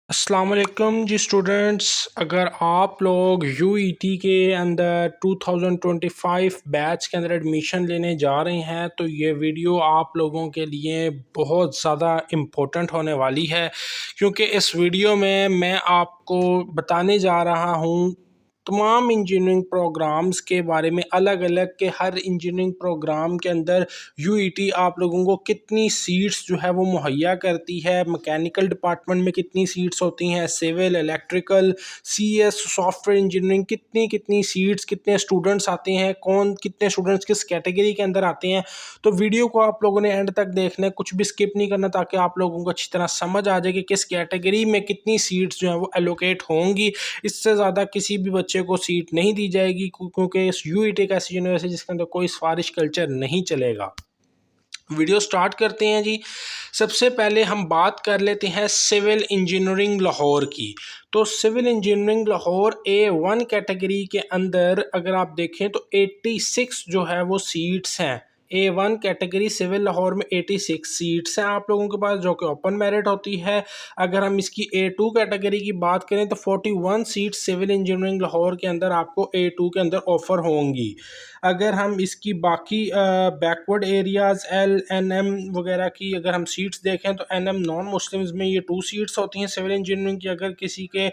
अस्सलाम वालेकुम जी स्टूडेंट्स। अगर आप लोग यूईटी के अंदर 2025 बैच के अंदर एडमिशन लेने जा रहे हैं तो ये वीडियो आप लोगों के लिए बहुत ज़्यादा इम्पोर्टेंट होने वाली है, क्योंकि इस वीडियो में मैं आपको बताने जा रहा हूँ तमाम इंजीनियरिंग प्रोग्राम्स के बारे में। अलग अलग के हर इंजीनियरिंग प्रोग्राम के अंदर यूईटी आप लोगों को कितनी सीट्स जो है वो मुहैया करती है, मैकेनिकल डिपार्टमेंट में कितनी सीट्स होती हैं, civil, electrical, CS, software engineering, कितनी कितनी सीट्स, कितने स्टूडेंट्स आते हैं, कौन कितने स्टूडेंट्स किस कैटेगरी के अंदर आते हैं। तो वीडियो को आप लोगों ने एंड तक देखना है, कुछ भी स्किप नहीं करना, ताकि आप लोगों को अच्छी तरह समझ आ जाए कि किस कैटेगरी में कितनी सीट्स जो है वो एलोकेट होंगी। इससे ज़्यादा किसी भी बच्चे को सीट नहीं दी जाएगी, क्योंकि इस यूईटी एक ऐसी यूनिवर्सिटी जिसके अंदर कोई सिफारिश कल्चर नहीं चलेगा। वीडियो स्टार्ट करते हैं जी। सबसे पहले हम बात कर लेते हैं सिविल इंजीनियरिंग लाहौर की। तो civil engineering Lahore A1 category के अंदर अगर आप देखें तो 86 जो है वो सीट्स हैं। A1 कैटेगरी सिविल लाहौर में 86 सीट्स हैं आप लोगों के पास, जो कि ओपन मेरिट होती है। अगर हम इसकी A2 कैटेगरी की बात करें तो 41 सीट्स सिविल इंजीनियरिंग लाहौर के अंदर आपको A2 के अंदर ऑफ़र होंगी। अगर हम इसकी बाकी बैकवर्ड एरियाज़ LNM वगैरह की अगर हम सीट्स देखें तो NM नॉन मुस्लिम्स में ये 2 सीट्स होती हैं सिविल इंजीनियरिंग की। अगर किसी के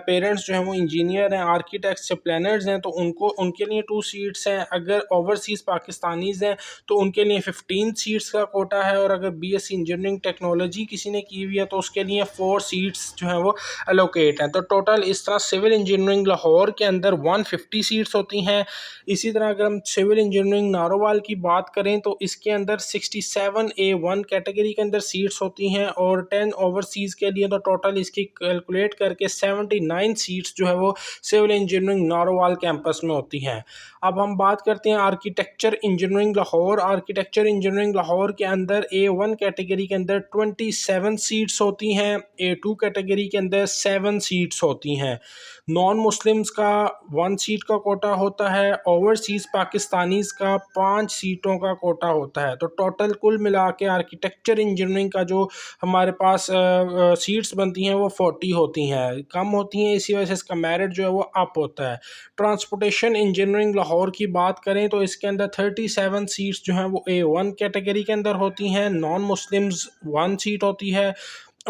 पेरेंट्स जो हैं वो इंजीनियर हैं, आर्किटेक्ट्स या प्लानर्स हैं तो उनके लिए 2 सीट्स हैं। अगर ओवरसीज़ पाकिस्तानीज़ हैं तो उनके लिए 15 सीट्स का कोटा है। और अगर BSc इंजीनियरिंग टेक्नोलॉजी किसी ने की हुई है तो उसके लिए 4 सीट्स जो हैं वो एलोकेट हैं। तो टोटल इस तरह सिविल इंजीनियरिंग लाहौर के अंदर 150 सीट्स होती हैं। इसी तरह अगर हम सिविल इंजीनियरिंग नारोवाल की बात करें तो इसके अंदर 67 A1 कैटेगरी के अंदर सीट्स होती हैं और 10 ओवरसीज़ के लिए। तो टोटल इसकी कैलकुलेट करके 79 सीट्स जो है वो सिविल इंजीनियरिंग नारोवाल कैंपस में होती हैं। अब हम बात करते हैं architecture engineering Lahore. Architecture engineering Lahore के अंदर A1 कैटेगरी के अंदर 27 सीट्स होती हैं, A2 कैटेगरी के अंदर 7 सीट्स होती हैं। नॉन मुस्लिम्स का 1 सीट का कोटा होता है, ओवरसीज़ पाकिस्तानीज़ का 5 सीटों का कोटा होता है। तो टोटल कुल मिला के आर्किटेक्चर इंजीनियरिंग का जो हमारे पास सीट्स बनती हैं वो 40 होती हैं, कम होती हैं, इसी वजह से इसका मेरिट जो है वो अप होता है। ट्रांसपोर्टेशन इंजीनियरिंग लाहौर की बात करें तो इसके अंदर 37 सीट्स जो हैं वो A1 कैटेगरी के अंदर होती हैं, नॉन मुस्लिम्स 1 सीट होती है,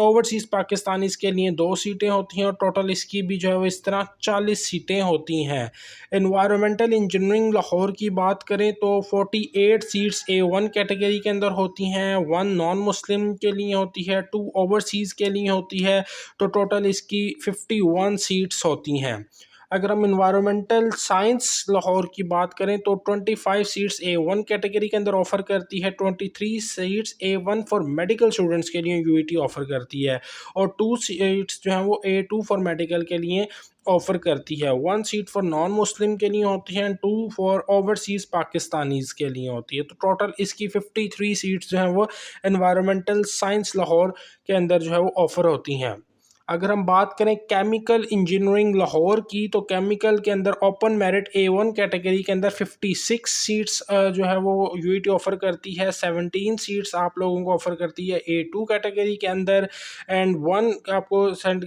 ओवरसीज़ पाकिस्तानीज़ के लिए 2 सीटें होती हैं और टोटल इसकी भी जो है वो इस तरह 40 सीटें होती हैं। एनवायरमेंटल इंजीनियरिंग लाहौर की बात करें तो 48 सीट्स A1 कैटेगरी के अंदर होती हैं, 1 नॉन मुस्लिम के लिए होती है, 2 ओवरसीज़ के लिए होती है। तो टोटल इसकी 51 सीट्स होती हैं। अगर हम इन्वायरमेंटल साइंस लाहौर की बात करें तो 25 सीट्स A1 कैटेगरी के अंदर ऑफ़र करती है, 23 seats A1 for medical students के लिए यूईटी ऑफ़र करती है और 2 सीट्स जो हैं वो A2 फॉर मेडिकल के लिए ऑफ़र करती है। 1 सीट फॉर नॉन मुस्लिम के लिए होती है, 2 फॉर ओवरसीज़ पाकिस्तानीज़ के लिए होती है। तो टोटल इसकी 53 सीट्स जो हैं वो एनवायरमेंटल साइंस लाहौर के अंदर जो है वो ऑफ़र होती हैं। अगर हम बात करें केमिकल इंजीनियरिंग लाहौर की तो केमिकल के अंदर ओपन मेरिट A1 कैटेगरी के अंदर 56 सीट्स जो है वो यूईटी ऑफ़र करती है, 17 सीट्स आप लोगों को ऑफ़र करती है A2 कैटेगरी के अंदर एंड 1 आपको सेंड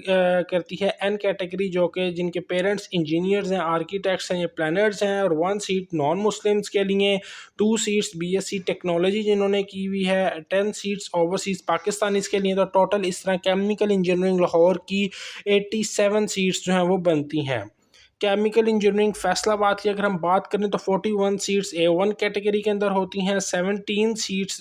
करती है N कैटेगरी, जो कि जिनके पेरेंट्स इंजीनियर्स हैं, आर्किटेक्ट्स हैं या प्लानर्स हैं, और 1 सीट नॉन मुस्लिम्स के लिए, 2 सीट्स BSc टेक्नोलॉजी जिन्होंने की हुई है, 10 सीट्स ओवरसीज़ पाकिस्तानीज़ के लिए। तो टोटल इस तरह केमिकल इंजीनियरिंग लाहौर की 87 सीट्स जो हैं वो बनती हैं। केमिकल इंजीनियरिंग फैसलाबाद की अगर हम बात करें तो 41 सीट्स A1 कैटेगरी के अंदर होती हैं, 41 सीट्स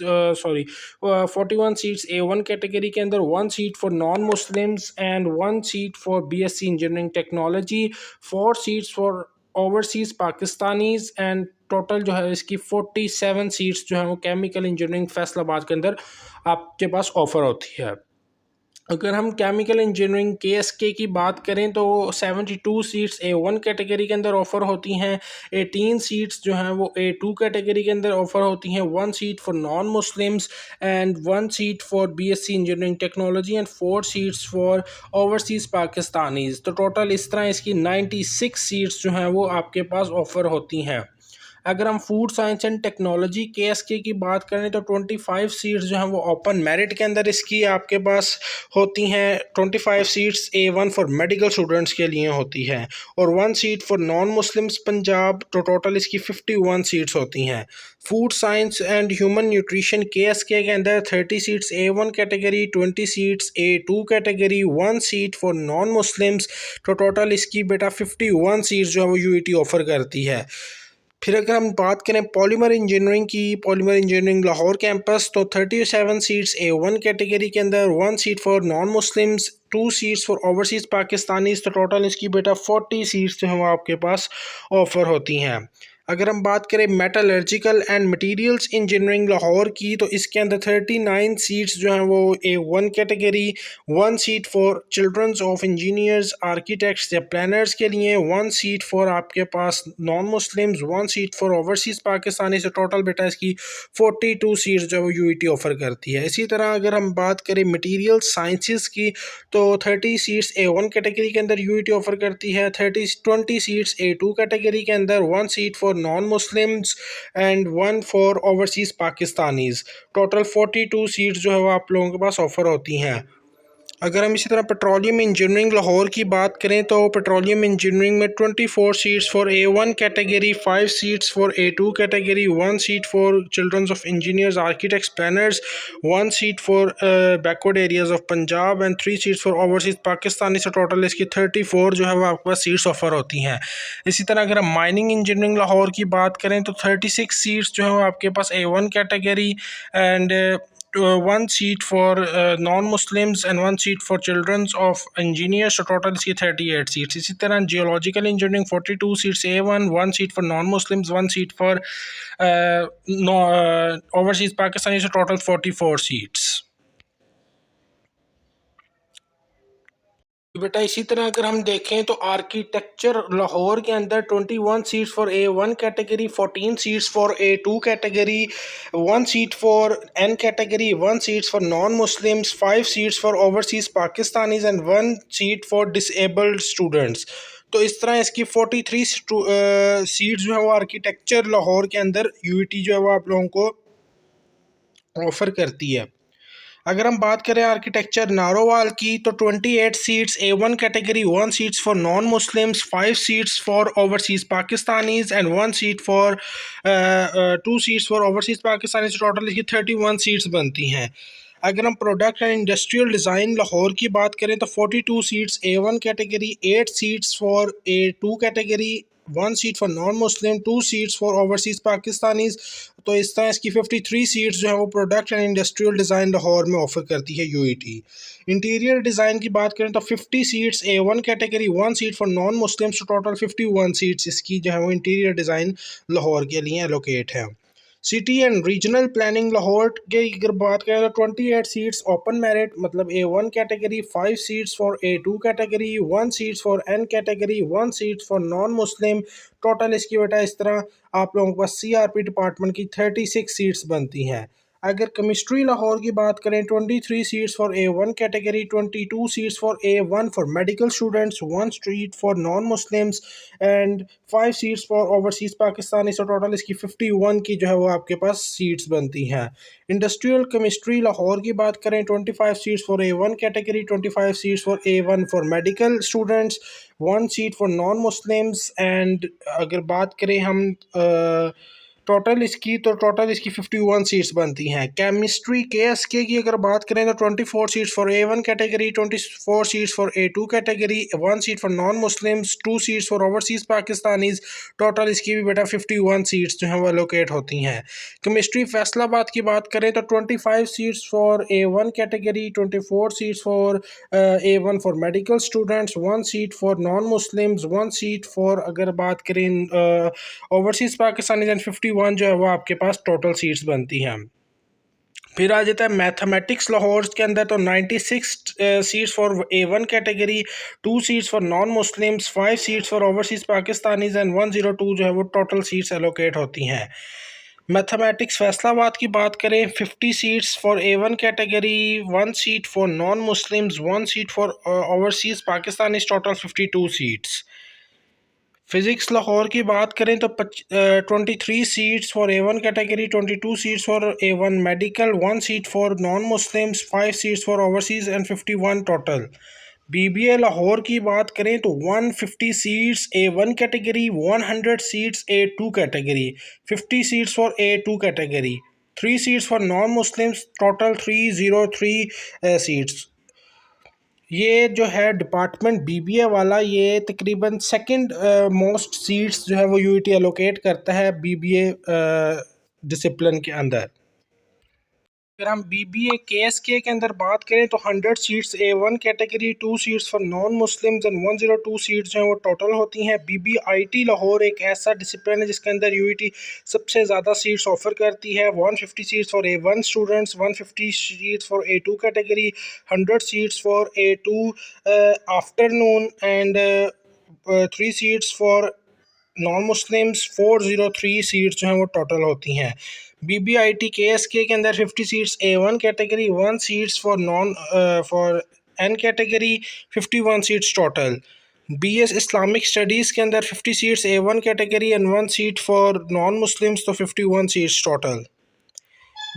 A1 कैटेगरी के अंदर, 1 seat for non Muslims and 1 seat for BSc engineering technology, 4 seats for overseas Pakistanis and total जो है इसकी 47 सीट्स जो हैं वो केमिकल इंजीनियरिंग फैसलाबाद के अंदर आपके पास ऑफ़र होती है। अगर हम केमिकल इंजीनियरिंग KSK की बात करें तो 72 सीट्स A1 कैटेगरी के अंदर ऑफ़र होती हैं, 18 सीट्स जो हैं वो A2 कैटेगरी के अंदर ऑफ़र होती हैं, 1 seat for non Muslims and 1 seat for BSc engineering technology and 4 seats for overseas Pakistanis. तो टोटल इस तरह इसकी 96 सीट्स जो हैं वो आपके पास ऑफ़र होती हैं। अगर हम food science and technology KSK की बात करें तो 25 सीट्स जो हैं वो ओपन मेरिट के अंदर इसकी आपके पास होती हैं। 25 seats A1 for medical students के लिए होती है और 1 seat for non Muslims Punjab, तो टोटल इसकी 51 सीट्स होती हैं। Food science and human nutrition KSK के अंदर 30 seats A1 category, 20 seats A2 category, 1 seat for non Muslims, तो टोटल इसकी बेटा 51 सीट्स जो है वो UET ऑफ़र करती है। फिर अगर हम बात करें पॉलीमर इंजीनियरिंग की, पॉलीमर इंजीनियरिंग लाहौर कैंपस, तो 37 सीट्स A1 कैटेगरी के अंदर, 1 seat for non Muslims, 2 seats for overseas Pakistanis, तो टोटल इसकी बेटा 40 सीट्स जो हैं वो आपके पास ऑफ़र होती हैं। अगर हम बात करें metallurgical and materials engineering Lahore की, तो इसके अंदर 39 सीट्स जो हैं वो A1 category, 1 seat for childrens of engineers, architects या प्लानर्स के लिए, 1 सीट फॉर आपके पास non Muslims, 1 seat for overseas Pakistani, से टोटल बेटा इसकी 42 सीट्स जो है वो UET ऑफ़र करती है। इसी तरह अगर हम बात करें मटीरियल साइंसिस की, तो 30 सीट्स A1 कैटेगरी के अंदर UET ऑफ़र करती है, 20 सीट्स A2 कैटेगरी के अंदर, 1 seat for non Muslims and 1 for overseas Pakistanis, total 42 seats जो है वो आप लोगों के पास ऑफ़र होती हैं। अगर हम इसी तरह पेट्रोलियम इंजीनियरिंग लाहौर की बात करें, तो पेट्रोलियम इंजीनियरिंग में 24 seats for A1 category, 5 seats for A2 category, 1 seat for childrens of engineers, architects, planners, 1 seat for backward areas of Punjab and 3 seats for overseas Pakistani, से टोटल इसकी 34 जो है वो आपके पास सीट्स ऑफर होती हैं। इसी तरह अगर हम माइनिंग इंजीनियरिंग लाहौर की बात करें, तो 36 सीट्स जो है वो आपके पास A1 category and 1 seat for non-Muslims and 1 seat for children of engineers, so total इसकी 38 सीट्स। इसी तरह geological engineering 42 seats A1, 1 seat for non Muslims, 1 seat for overseas Pakistani, से टोटल 44 सीट्स। बेटा इसी तरह अगर हम देखें तो आर्किटेक्चर लाहौर के अंदर 21 seats for A1 category, 14 seats for A2 category, 1 seat for N category, 1 seats for non Muslims, 5 seats for overseas Pakistanis and 1 seat for disabled students. तो इस तरह इसकी 43 सीट्स जो है वो आर्किटेक्चर लाहौर के अंदर UET जो है वो आप लोगों को ऑफ़र करती है। अगर हम बात करें आर्किटेक्चर नारोवाल की, तो 28 seats A1 category, 1 seats for non Muslims, 5 seats for overseas Pakistanis and 1 seat for 2 seats for overseas Pakistanis, total इसकी 31 सीट्स बनती हैं। अगर हम product and industrial design Lahore की बात करें, तो 42 seats A1 category, 8 seats for A2 category, 1 seat for non Muslim, 2 seats for overseas Pakistanis, तो इस तरह इसकी 53 सीट्स जो है वो product and industrial design Lahore में ऑफ़र करती है UET। इंटीरियर डिज़ाइन की बात करें तो 50 seats A1 category, 1 seat for non Muslims, तो टोटल 51 सीट्स इसकी जो है वो इंटीरियर डिज़ाइन लाहौर के लिए एलोकेट है। City and regional planning Lahore के अगर बात करें तो 28 सीट्स ओपन मेरिट, मतलब A1 category, 5 seats for A2 category, 1 seats for N category, 1 seat for non Muslim, total इसकी बेटा इस तरह आप लोगों के पास CRP डिपार्टमेंट की 36 सीट्स बनती हैं। अगर केमिस्ट्री लाहौर की बात करें, 23 seats for A1 category, 22 seats for A1 for medical students, 1 seat for non Muslims and 5 seats for overseas Pakistani, से टोटल इसकी 51 की जो है वो आपके पास सीट्स बनती हैं। इंडस्ट्रियल केमिस्ट्री लाहौर की बात करें, 25 seats for A1 category, 25 seats for A1 for medical students, 1 seat for non Muslims and अगर बात करें हम टोटल इसकी, तो टोटल इसकी 51 सीट्स बनती हैं। केमिस्ट्री KSK की अगर बात करें तो 24 seats for A1 category, 24 seats for A2 category, 1 seat for non Muslims, 2 seats for overseas Pakistanis, total इसकी भी बेटा 51 सीट्स जो हैं वो एलोकेट होती हैं। केमिस्ट्री फैसलाबाद की बात करें तो 25 seats for A1 category, 24 seats for A1 for medical students, 1 seat for non Muslims, 1 seat for अगर बात करें ओवरसीज़ पाकिस्तानी, एंड 51 जो है वो आपके पास टोटल सीट्स बनती हैं। फिर आ जाता है मैथमेटिक्स लाहौर के अंदर, तो 96 seats for A1 category, 2 seats for non Muslims, 5 seats for overseas Pakistanis and 102 जो है वो टोटल सीट्स एलोकेट होती हैं। मैथमेटिक्स फैसलाबाद की बात करें, 50 seats for A1 category, 1 seat for non Muslims, 1 seat for overseas Pakistanis, total 52 seats. Physics Lahore की बात करें तो 23 seats for A1 category, 22 seats for A1 medical, 1 seat for non Muslims, 5 seats for overseas and 51 total. BBA Lahore की बात करें तो 150 seats A1 category, 100 seats A2 category, 50 seats for A2 category, 3 seats for non Muslims, total 303 seats. ये जो है department BBA वाला, ये तकरीबन सेकंड मोस्ट सीट्स जो है वो UET एलोकेट करता है BBA डिसिप्लिन के अंदर। अगर हम BBA KSK के अंदर बात करें तो 100 seats A1 category, 2 seats for non Muslims and 102 seats जो हैं वो टोटल होती हैं। BBIT लाहौर एक ऐसा डिसिप्लिन है जिसके अंदर UET सबसे ज़्यादा सीट्स ऑफर करती है। 150 seats for A1 students, 150 seats for A2 category, 100 seats for A2 afternoon and 3 seats for non Muslims, 403 seats जो हैं वो टोटल होती हैं। BBIT KSK के अंदर 50 seats A1 category, 1 seats for non for N category, 51 seats total. BS Islamic studies के अंदर 50 seats A1 category and 1 seat for non Muslims, तो 51 सीट्स टोटल।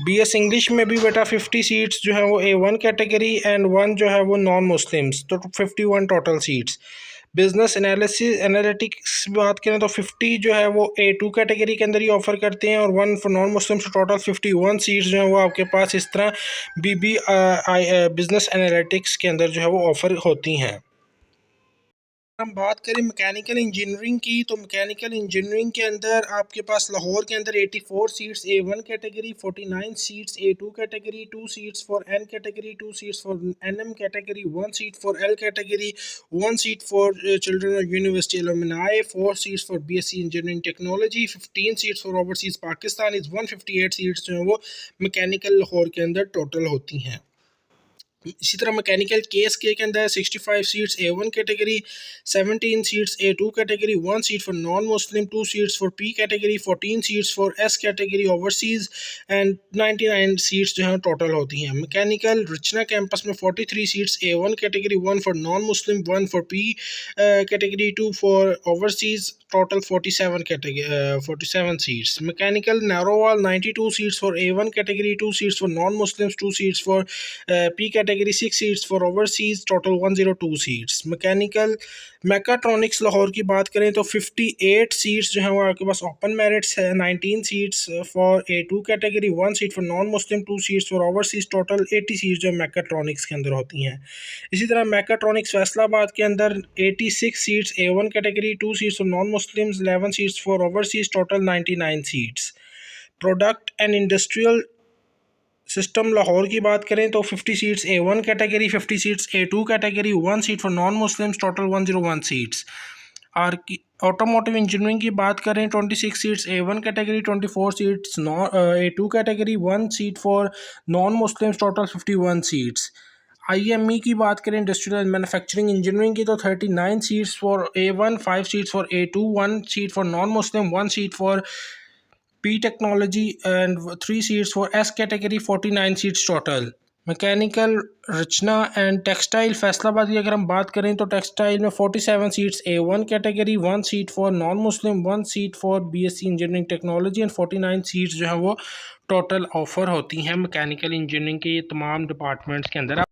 BS इंग्लिश में भी बेटा 50 सीट्स जो है वो A1 कैटेगरी एंड 1 जो है वो नॉन मुस्लिम्स, तो 51 टोटल सीट्स। बिजनेस एनालिटिक्स बात करें तो 50 जो है वो A2 कैटेगरी के अंदर ही ऑफर करते हैं और 1 for non Muslims, total 51 seats जो है वो आपके पास इस तरह बिजनेस एनालिटिक्स के अंदर जो है वो ऑफर होती हैं। हम बात करें मैकेनिकल इंजीनियरिंग की, तो मैकेनिकल इंजीनियरिंग के अंदर आपके पास लाहौर के अंदर 84 seats A1 category, 49 seats A2 category, 2 seats for N category, 2 seats for NM category, 1 seat for L category, 1 seat for children of university alumni, 4 seats for BSc engineering technology, 15 seats for overseas Pakistan, इस 158 seats जो हैं वो mechanical Lahore के अंदर total होती हैं। इसी तरह मैकेनिकल KSK के अंदर 65 seats A1 category, 17 seats A2 category, 1 seat for non Muslim, 2 seats for P category, 14 seats for S category overseas and 99 seats जो हैं टोटल होती हैं। मैकेनिकल रिचना कैंपस में 43 seats A1 category, 1 for non Muslim, 1 for P category, 2 for overseas, total 47 seats. Mechanical Narowal 92 seats for A1 category, 2 seats for non Muslims, 2 seats for P category, 6 seats for overseas, total 102 seats. Mechanical mechatronics Lahore की बात करें तो 58 seats जो हैं वो आपके पास open merits है, 19 seats for A2 category, 1 seat for non Muslim, 2 seats for overseas, total 80 seats जो मैकाट्रॉनिक्स के अंदर होती हैं। इसी तरह मैकाट्रॉनिक्स फैसलाबाद के अंदर 86 seats A1 category, 2 seats for non Muslims, 11 seats for overseas, total 99 seats. Product and industrial system Lahore की बात करें तो 50 seats A1 category, 50 seats A2 category, 1 seat for non Muslims, total 101 seats. Automotive engineering की बात करें 26 seats A1 category, 24 seats A2 category, 1 seat for non Muslims, total 51 seats. IME की बात करें इंडस्ट्रियल मैन्युफैक्चरिंग इंजीनियरिंग की तो 39 seats for A1, 5 seats for A2, 1 seat for non Muslim, 1 seat for P technology and 3 seats for S category, 49 seats total। Mechanical Rachna and textile Faisalabad की अगर हम बात करें तो टेक्सटाइल में 47 seats A1 category, 1 seat for non Muslim, 1 seat for BSc engineering technology and 49 seats जो है वो टोटल ऑफर होती हैं मैकेनिकल इंजीनियरिंग के ये तमाम डिपार्टमेंट्स के अंदर।